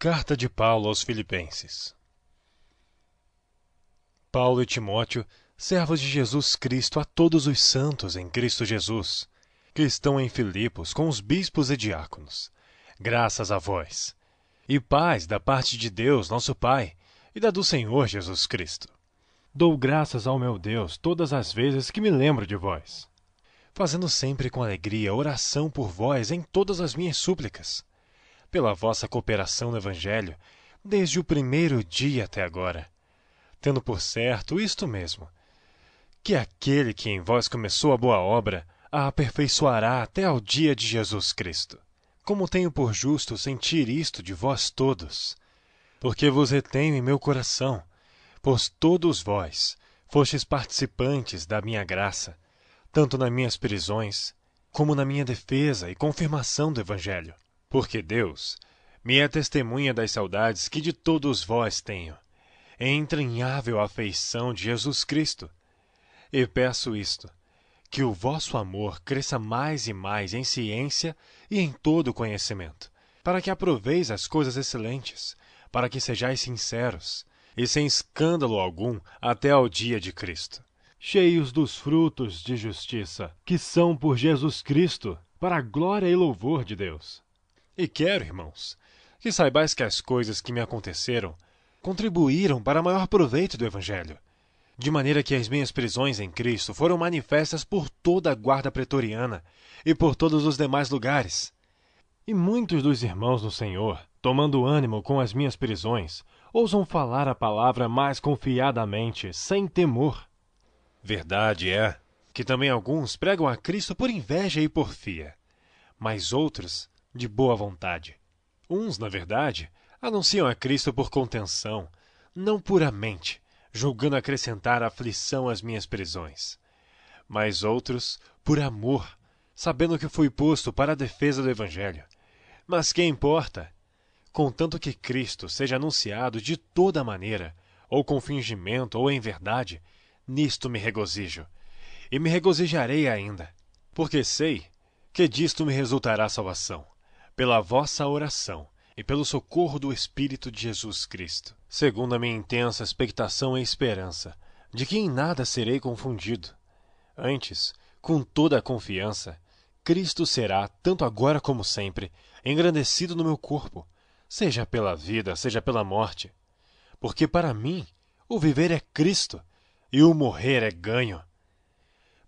Carta de Paulo aos Filipenses. Paulo e Timóteo, servos de Jesus Cristo, a todos os santos em Cristo Jesus, que estão em Filipos com os bispos e diáconos. Graças a vós. E paz da parte de Deus, nosso Pai, e da do Senhor Jesus Cristo. Dou graças ao meu Deus todas as vezes que me lembro de vós, fazendo sempre com alegria oração por vós em todas as minhas súplicas, pela vossa cooperação no Evangelho, desde o primeiro dia até agora, tendo por certo isto mesmo, que aquele que em vós começou a boa obra a aperfeiçoará até ao dia de Jesus Cristo. Como tenho por justo sentir isto de vós todos, porque vos retenho em meu coração, pois todos vós fostes participantes da minha graça, tanto nas minhas prisões, como na minha defesa e confirmação do Evangelho. Porque Deus me é testemunha das saudades que de todos vós tenho, em entranhável afeição de Jesus Cristo. E peço isto, que o vosso amor cresça mais e mais em ciência e em todo conhecimento, para que aproveis as coisas excelentes, para que sejais sinceros, e sem escândalo algum até ao dia de Cristo, cheios dos frutos de justiça, que são por Jesus Cristo, para a glória e louvor de Deus. E quero, irmãos, que saibais que as coisas que me aconteceram contribuíram para maior proveito do Evangelho, de maneira que as minhas prisões em Cristo foram manifestas por toda a guarda pretoriana e por todos os demais lugares. E muitos dos irmãos no Senhor, tomando ânimo com as minhas prisões, ousam falar a palavra mais confiadamente, sem temor. Verdade é que também alguns pregam a Cristo por inveja e porfia, mas outros de boa vontade. Uns, na verdade, anunciam a Cristo por contenção, não puramente, julgando acrescentar aflição às minhas prisões. Mas outros, por amor, sabendo que fui posto para a defesa do Evangelho. Mas que importa? Contanto que Cristo seja anunciado de toda maneira, ou com fingimento ou em verdade, nisto me regozijo, e me regozijarei ainda, porque sei que disto me resultará salvação, pela vossa oração e pelo socorro do Espírito de Jesus Cristo, segundo a minha intensa expectação e esperança, de que em nada serei confundido. Antes, com toda a confiança, Cristo será, tanto agora como sempre, engrandecido no meu corpo, seja pela vida, seja pela morte. Porque para mim, o viver é Cristo, e o morrer é ganho.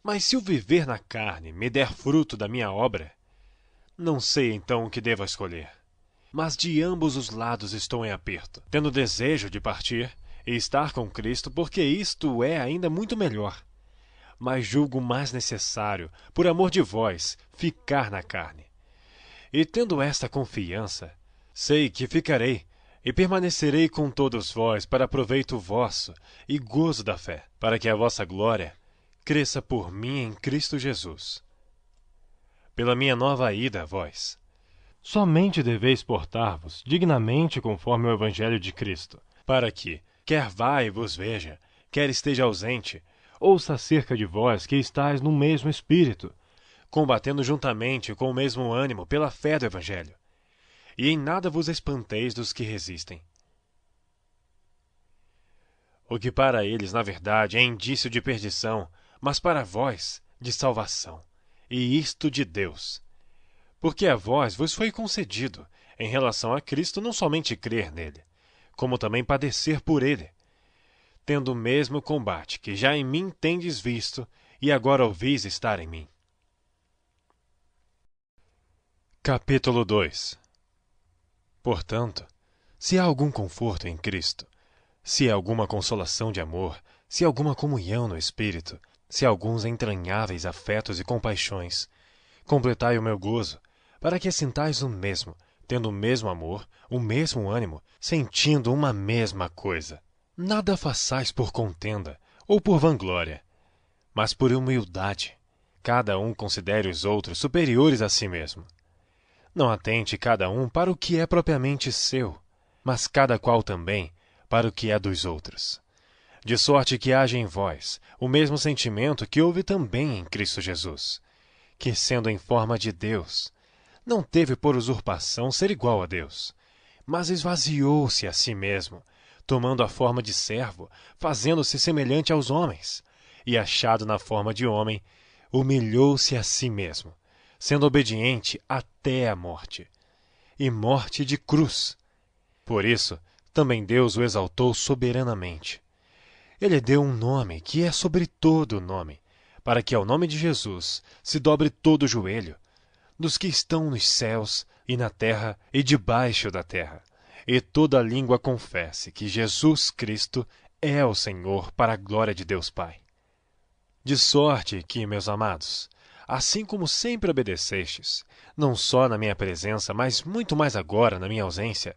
Mas se o viver na carne me der fruto da minha obra, não sei então o que devo escolher. Mas de ambos os lados estou em aperto, tendo desejo de partir e estar com Cristo, porque isto é ainda muito melhor. Mas julgo mais necessário, por amor de vós, ficar na carne. E tendo esta confiança, sei que ficarei e permanecerei com todos vós para proveito vosso e gozo da fé, para que a vossa glória cresça por mim em Cristo Jesus. Pela minha nova ida a vós, somente deveis portar-vos dignamente conforme o Evangelho de Cristo, para que, quer vá e vos veja, quer esteja ausente, ouça acerca de vós que estáis no mesmo espírito, combatendo juntamente com o mesmo ânimo pela fé do Evangelho. E em nada vos espanteis dos que resistem. O que para eles, na verdade, é indício de perdição, mas para vós, de salvação, e isto de Deus. Porque a vós vos foi concedido, em relação a Cristo, não somente crer nele, como também padecer por ele, tendo o mesmo combate que já em mim tendes visto e agora ouvis estar em mim. Capítulo 2. Portanto, se há algum conforto em Cristo, se há alguma consolação de amor, se há alguma comunhão no Espírito, se há alguns entranháveis afetos e compaixões, completai o meu gozo, para que assintais o mesmo, tendo o mesmo amor, o mesmo ânimo, sentindo uma mesma coisa. Nada façais por contenda ou por vanglória, mas por humildade. Cada um considere os outros superiores a si mesmo. Não atente cada um para o que é propriamente seu, mas cada qual também para o que é dos outros. De sorte que haja em vós o mesmo sentimento que houve também em Cristo Jesus, que, sendo em forma de Deus, não teve por usurpação ser igual a Deus, mas esvaziou-se a si mesmo, tomando a forma de servo, fazendo-se semelhante aos homens, e achado na forma de homem, humilhou-se a si mesmo, sendo obediente até a morte, e morte de cruz. Por isso, também Deus o exaltou soberanamente. Ele deu um nome que é sobre todo nome, para que ao nome de Jesus se dobre todo o joelho, dos que estão nos céus e na terra e debaixo da terra, e toda língua confesse que Jesus Cristo é o Senhor, para a glória de Deus Pai. De sorte que, meus amados, assim como sempre obedecestes, não só na minha presença, mas muito mais agora na minha ausência,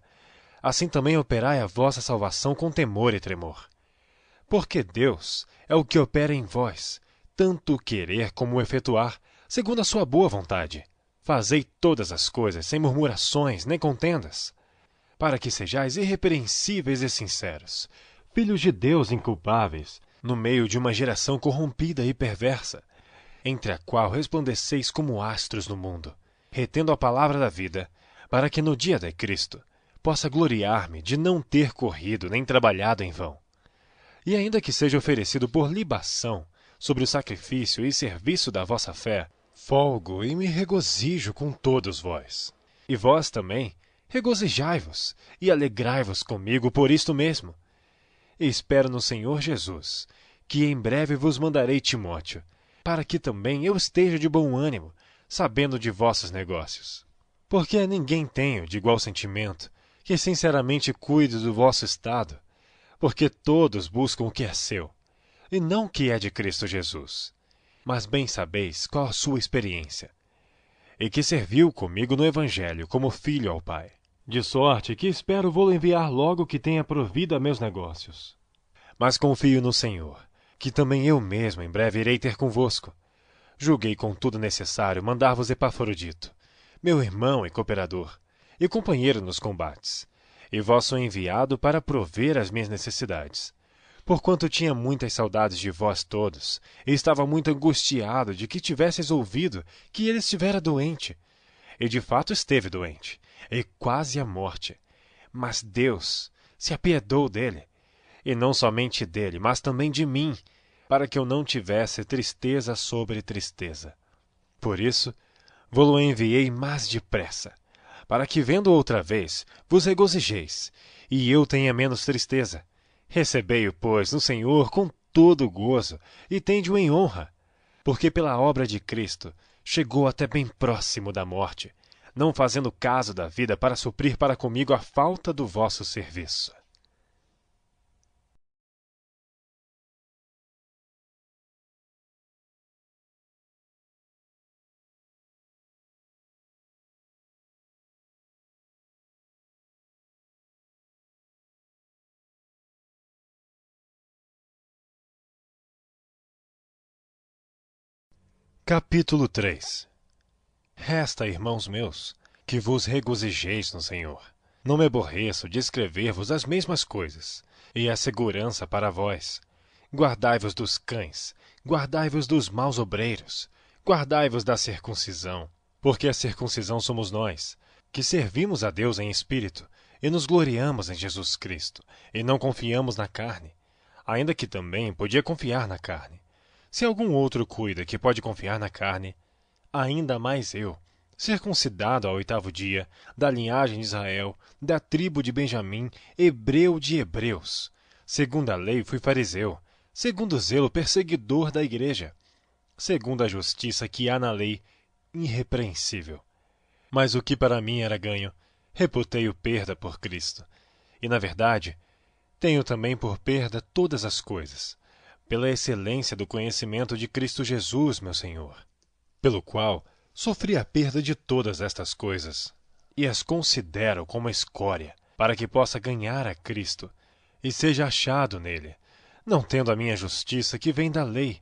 assim também operai a vossa salvação com temor e tremor. Porque Deus é o que opera em vós, tanto o querer como o efetuar, segundo a sua boa vontade. Fazei todas as coisas sem murmurações nem contendas, para que sejais irrepreensíveis e sinceros, filhos de Deus inculpáveis, no meio de uma geração corrompida e perversa, entre a qual resplandeceis como astros no mundo, retendo a palavra da vida, para que no dia de Cristo possa gloriar-me de não ter corrido nem trabalhado em vão. E ainda que seja oferecido por libação sobre o sacrifício e serviço da vossa fé, folgo e me regozijo com todos vós. E vós também, regozijai-vos e alegrai-vos comigo por isto mesmo. E espero no Senhor Jesus, que em breve vos mandarei Timóteo, para que também eu esteja de bom ânimo, sabendo de vossos negócios. Porque a ninguém tenho de igual sentimento, que sinceramente cuide do vosso estado, porque todos buscam o que é seu, e não o que é de Cristo Jesus. Mas bem sabeis qual a sua experiência, e que serviu comigo no Evangelho como filho ao Pai. De sorte que espero vou enviar logo que tenha provido a meus negócios. Mas confio no Senhor, que também eu mesmo em breve irei ter convosco. Julguei contudo necessário mandar-vos Epafrodito, meu irmão e cooperador, e companheiro nos combates, e vosso enviado para prover as minhas necessidades, porquanto tinha muitas saudades de vós todos, e estava muito angustiado de que tivesseis ouvido que ele estivera doente. E de fato esteve doente, e quase à morte. Mas Deus se apiedou dele, e não somente dele, mas também de mim, para que eu não tivesse tristeza sobre tristeza. Por isso, vô-lo enviei mais depressa, para que, vendo outra vez, vos regozijeis, e eu tenha menos tristeza. Recebei-o, pois, no Senhor com todo o gozo, e tende-o em honra, porque pela obra de Cristo chegou até bem próximo da morte, não fazendo caso da vida para suprir para comigo a falta do vosso serviço. Capítulo 3. Resta, irmãos meus, que vos regozijeis no Senhor. Não me aborreço de escrever-vos as mesmas coisas, e a segurança para vós. Guardai-vos dos cães, guardai-vos dos maus obreiros, guardai-vos da circuncisão, porque a circuncisão somos nós, que servimos a Deus em espírito, e nos gloriamos em Jesus Cristo, e não confiamos na carne, ainda que também podia confiar na carne. Se algum outro cuida que pode confiar na carne, ainda mais eu, circuncidado ao 8º dia, da linhagem de Israel, da tribo de Benjamim, hebreu de hebreus. Segundo a lei fui fariseu, segundo o zelo perseguidor da igreja, segundo a justiça que há na lei, irrepreensível. Mas o que para mim era ganho, reputei-o perda por Cristo. E, na verdade, tenho também por perda todas as coisas, pela excelência do conhecimento de Cristo Jesus, meu Senhor, pelo qual sofri a perda de todas estas coisas, e as considero como escória, para que possa ganhar a Cristo, e seja achado nele, não tendo a minha justiça que vem da lei,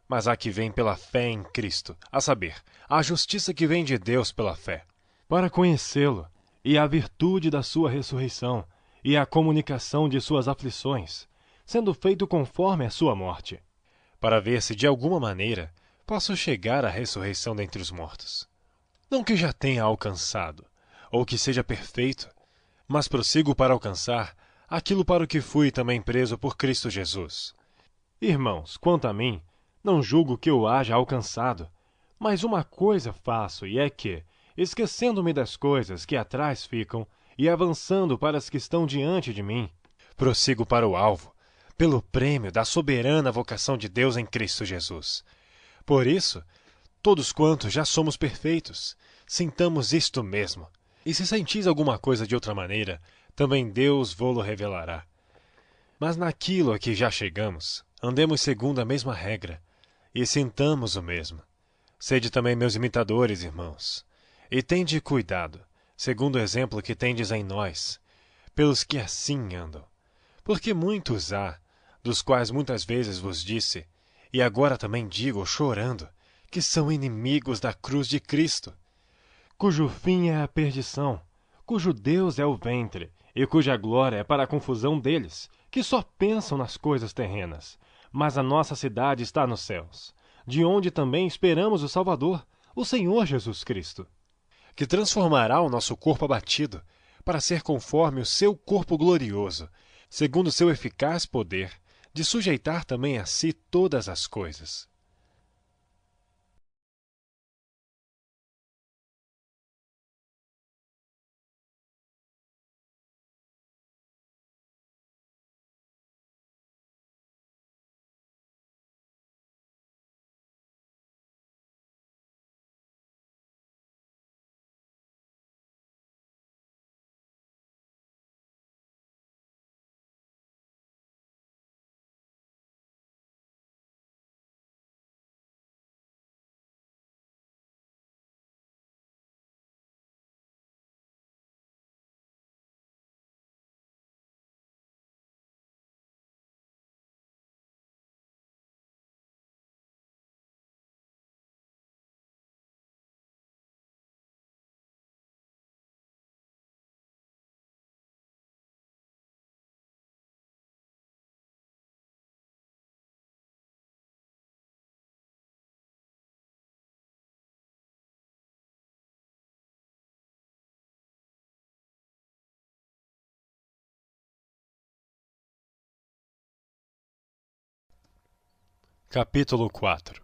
mas a que vem pela fé em Cristo, a saber, a justiça que vem de Deus pela fé, para conhecê-lo, e a virtude da sua ressurreição, e a comunicação de suas aflições, sendo feito conforme a sua morte, para ver se de alguma maneira posso chegar à ressurreição dentre os mortos. Não que já tenha alcançado, ou que seja perfeito, mas prossigo para alcançar aquilo para o que fui também preso por Cristo Jesus. Irmãos, quanto a mim, não julgo que eu haja alcançado, mas uma coisa faço, e é que, esquecendo-me das coisas que atrás ficam e avançando para as que estão diante de mim, prossigo para o alvo, pelo prêmio da soberana vocação de Deus em Cristo Jesus. Por isso, todos quantos já somos perfeitos, sintamos isto mesmo. E se sentis alguma coisa de outra maneira, também Deus vô-lo revelará. Mas naquilo a que já chegamos, andemos segundo a mesma regra, e sintamos o mesmo. Sede também meus imitadores, irmãos, e tende cuidado, segundo o exemplo que tendes em nós, pelos que assim andam. Porque muitos há, dos quais muitas vezes vos disse, e agora também digo, chorando, que são inimigos da cruz de Cristo, cujo fim é a perdição, cujo Deus é o ventre, e cuja glória é para a confusão deles, que só pensam nas coisas terrenas. Mas a nossa cidade está nos céus, de onde também esperamos o Salvador, o Senhor Jesus Cristo, que transformará o nosso corpo abatido, para ser conforme o seu corpo glorioso, segundo o seu eficaz poder, de sujeitar também a si todas as coisas. Capítulo 4.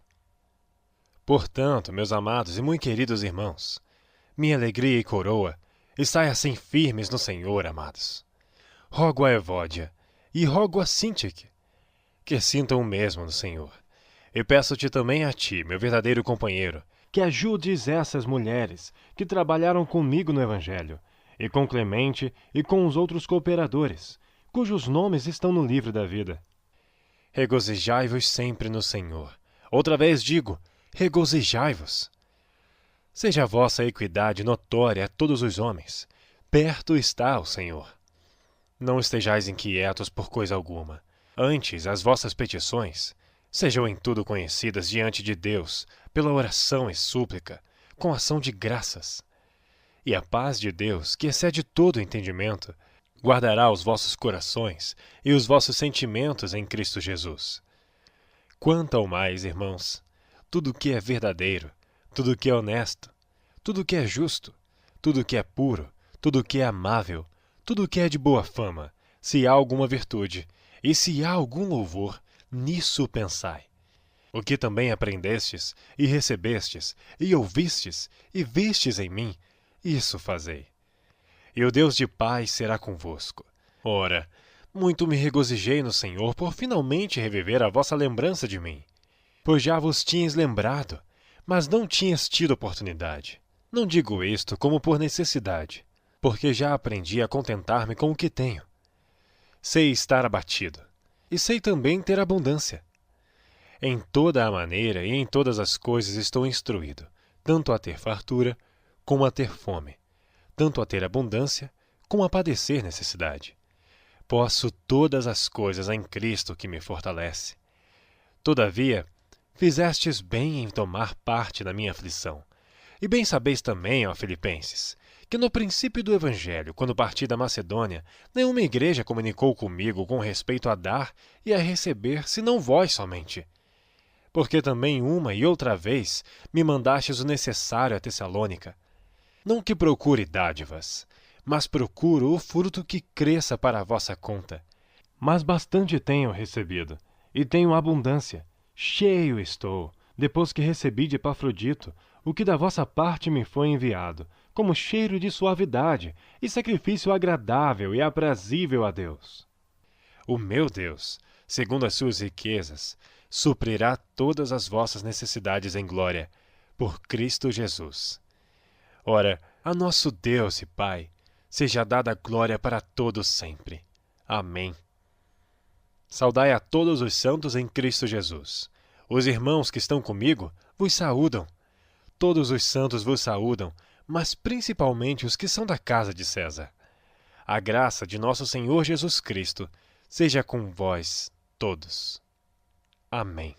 Portanto, meus amados e muito queridos irmãos, minha alegria e coroa, estai assim firmes no Senhor, amados. Rogo a Evódia e rogo a Sintique, que sintam o mesmo no Senhor. E peço-te também a ti, meu verdadeiro companheiro, que ajudes essas mulheres que trabalharam comigo no Evangelho, e com Clemente e com os outros cooperadores, cujos nomes estão no livro da vida. Regozijai-vos sempre no Senhor. Outra vez digo, regozijai-vos. Seja a vossa equidade notória a todos os homens. Perto está o Senhor. Não estejais inquietos por coisa alguma. Antes, as vossas petições sejam em tudo conhecidas diante de Deus, pela oração e súplica, com ação de graças. E a paz de Deus, que excede todo entendimento, guardará os vossos corações e os vossos sentimentos em Cristo Jesus. Quanto ao mais, irmãos, tudo que é verdadeiro, tudo que é honesto, tudo que é justo, tudo que é puro, tudo que é amável, tudo que é de boa fama, se há alguma virtude, e se há algum louvor, nisso pensai. O que também aprendestes, e recebestes, e ouvistes, e vistes em mim, isso fazei. E o Deus de paz será convosco. Ora, muito me regozijei no Senhor por finalmente reviver a vossa lembrança de mim. Pois já vos tinhas lembrado, mas não tinhas tido oportunidade. Não digo isto como por necessidade, porque já aprendi a contentar-me com o que tenho. Sei estar abatido, e sei também ter abundância. Em toda a maneira e em todas as coisas estou instruído, tanto a ter fartura como a ter fome, tanto a ter abundância, como a padecer necessidade. Posso todas as coisas em Cristo que me fortalece. Todavia, fizestes bem em tomar parte na minha aflição. E bem sabeis também, ó Filipenses, que no princípio do Evangelho, quando parti da Macedônia, nenhuma igreja comunicou comigo com respeito a dar e a receber, senão vós somente. Porque também uma e outra vez me mandastes o necessário a Tessalônica. Não que procure dádivas, mas procuro o fruto que cresça para a vossa conta. Mas bastante tenho recebido, e tenho abundância. Cheio estou, depois que recebi de Epafrodito o que da vossa parte me foi enviado, como cheiro de suavidade e sacrifício agradável e aprazível a Deus. O meu Deus, segundo as suas riquezas, suprirá todas as vossas necessidades em glória, por Cristo Jesus. Ora, a nosso Deus e Pai, seja dada glória para todos sempre. Amém. Saudai a todos os santos em Cristo Jesus. Os irmãos que estão comigo vos saúdam. Todos os santos vos saúdam, mas principalmente os que são da casa de César. A graça de nosso Senhor Jesus Cristo seja com vós todos. Amém.